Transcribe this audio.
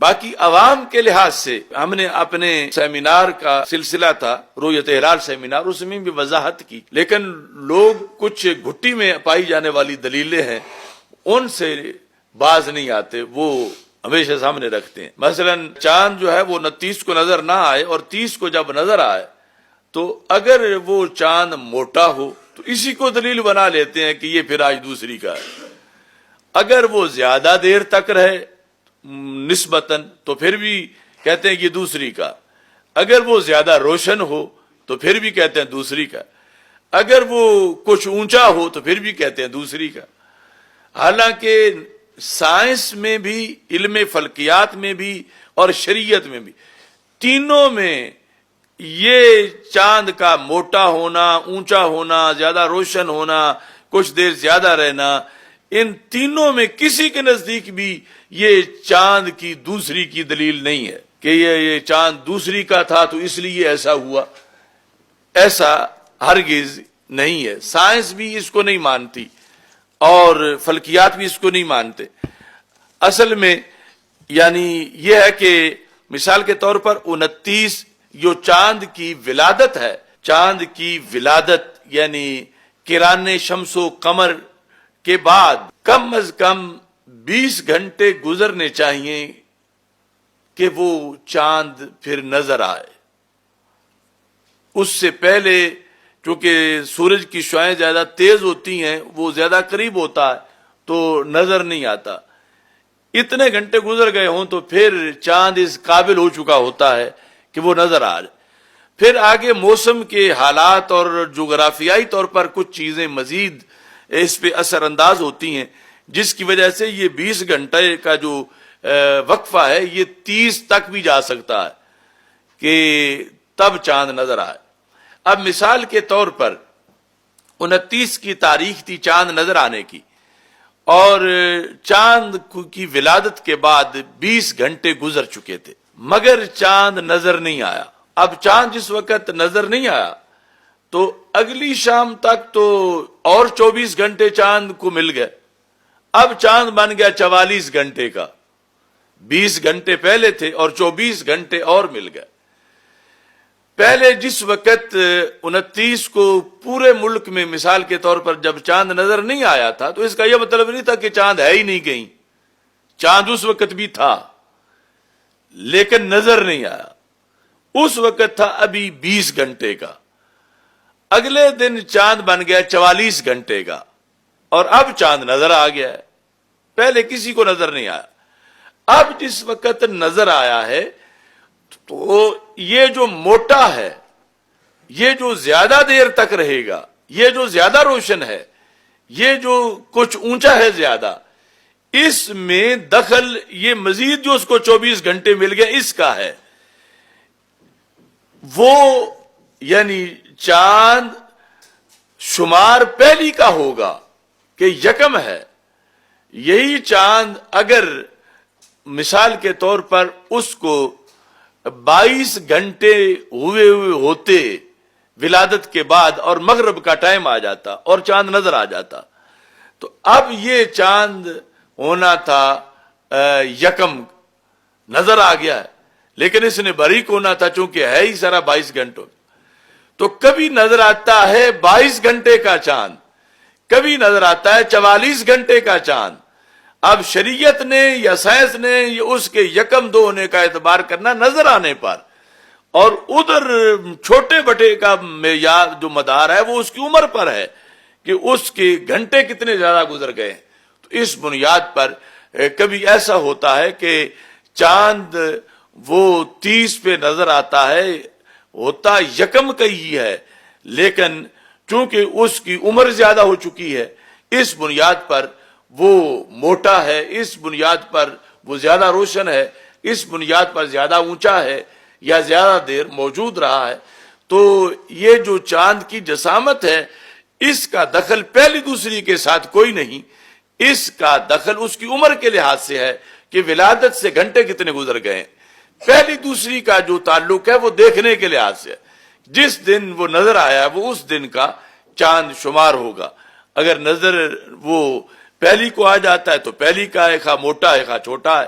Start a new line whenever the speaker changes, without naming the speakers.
باقی عوام کے لحاظ سے ہم نے اپنے سیمینار کا سلسلہ تھا رؤیت ہلال سیمینار، اس میں بھی وضاحت کی، لیکن لوگ کچھ گھٹی میں پائی جانے والی دلیلیں ہیں ان سے باز نہیں آتے، وہ ہمیشہ سامنے رکھتے ہیں۔ مثلا چاند جو ہے وہ 29 کو نظر نہ آئے اور 30 کو جب نظر آئے تو اگر وہ چاند موٹا ہو تو اسی کو دلیل بنا لیتے ہیں کہ یہ پھر آج دوسری کا ہے، اگر وہ زیادہ دیر تک رہے نسبتاً تو پھر بھی کہتے ہیں یہ دوسری کا، اگر وہ زیادہ روشن ہو تو پھر بھی کہتے ہیں دوسری کا، اگر وہ کچھ اونچا ہو تو پھر بھی کہتے ہیں دوسری کا۔ حالانکہ سائنس میں بھی، علم فلکیات میں بھی اور شریعت میں بھی، تینوں میں یہ چاند کا موٹا ہونا، اونچا ہونا، زیادہ روشن ہونا، کچھ دیر زیادہ رہنا، ان تینوں میں کسی کے نزدیک بھی یہ چاند کی دوسری کی دلیل نہیں ہے کہ یہ چاند دوسری کا تھا تو اس لیے ایسا ہوا، ایسا ہرگز نہیں ہے۔ سائنس بھی اس کو نہیں مانتی اور فلکیات بھی اس کو نہیں مانتے۔ اصل میں یعنی یہ ہے کہ مثال کے طور پر 29 جو چاند کی ولادت ہے، چاند کی ولادت یعنی قران شمس و قمر کے بعد کم از کم 20 گھنٹے گزرنے چاہیے کہ وہ چاند پھر نظر آئے۔ اس سے پہلے چونکہ سورج کی شعاعیں زیادہ تیز ہوتی ہیں، وہ زیادہ قریب ہوتا ہے تو نظر نہیں آتا، اتنے گھنٹے گزر گئے ہوں تو پھر چاند اس قابل ہو چکا ہوتا ہے کہ وہ نظر آ جائے۔ پھر آگے موسم کے حالات اور جغرافیائی طور پر کچھ چیزیں مزید اس پہ اثر انداز ہوتی ہیں، جس کی وجہ سے یہ 20 گھنٹے کا جو وقفہ ہے یہ 30 تک بھی جا سکتا ہے کہ تب چاند نظر آئے۔ اب مثال کے طور پر 29 کی تاریخ تھی چاند نظر آنے کی، اور چاند کی ولادت کے بعد 20 گھنٹے گزر چکے تھے مگر چاند نظر نہیں آیا۔ اب چاند جس وقت نظر نہیں آیا تو اگلی شام تک تو اور 24 گھنٹے چاند کو مل گئے، اب چاند بن گیا 44 گھنٹے کا، 20 گھنٹے پہلے تھے اور 24 گھنٹے اور مل گئے۔ پہلے جس وقت 29 کو پورے ملک میں مثال کے طور پر جب چاند نظر نہیں آیا تھا تو اس کا یہ مطلب نہیں تھا کہ چاند ہے ہی نہیں کہیں، چاند اس وقت بھی تھا لیکن نظر نہیں آیا، اس وقت تھا ابھی 20 گھنٹے کا، اگلے دن چاند بن گیا 44 گھنٹے کا اور اب چاند نظر آ گیا ہے، پہلے کسی کو نظر نہیں آیا۔ اب جس وقت نظر آیا ہے تو یہ جو موٹا ہے، یہ جو زیادہ دیر تک رہے گا، یہ جو زیادہ روشن ہے، یہ جو کچھ اونچا ہے زیادہ، اس میں دخل یہ مزید جو اس کو 24 گھنٹے مل گئے اس کا ہے۔ وہ یعنی چاند شمار پہلی کا ہوگا کہ یکم ہے، یہی چاند اگر مثال کے طور پر اس کو 22 گھنٹے ہوئے ہوتے ولادت کے بعد اور مغرب کا ٹائم آ جاتا اور چاند نظر آ جاتا تو اب یہ چاند ہونا تھا یکم، نظر آ گیا ہے، لیکن اس نے باریک ہونا تھا چونکہ ہے ہی سارا 22 گھنٹوں، تو کبھی نظر آتا ہے 22 گھنٹے کا چاند، کبھی نظر آتا ہے 44 گھنٹے کا چاند۔ اب شریعت نے یا سائنس نے اس کے یکم دو ہونے کا اعتبار کرنا نظر آنے پر، اور ادھر چھوٹے بٹے کا معیار جو مدار ہے وہ اس کی عمر پر ہے کہ اس کے گھنٹے کتنے زیادہ گزر گئے، تو اس بنیاد پر کبھی ایسا ہوتا ہے کہ چاند وہ 30 پہ نظر آتا ہے، ہوتا یکم کا ہی ہے، لیکن چونکہ اس کی عمر زیادہ ہو چکی ہے اس بنیاد پر وہ موٹا ہے، اس بنیاد پر وہ زیادہ روشن ہے، اس بنیاد پر زیادہ اونچا ہے یا زیادہ دیر موجود رہا ہے۔ تو یہ جو چاند کی جسامت ہے اس کا دخل پہلی دوسری کے ساتھ کوئی نہیں، اس کا دخل اس کی عمر کے لحاظ سے ہے کہ ولادت سے گھنٹے کتنے گزر گئے ہیں۔ پہلی دوسری کا جو تعلق ہے وہ دیکھنے کے لحاظ سے، جس دن وہ نظر آیا وہ اس دن کا چاند شمار ہوگا۔ اگر نظر وہ پہلی کو آ جاتا ہے تو پہلی کا ہے، خواہ موٹا ہے خواہ چھوٹا ہے،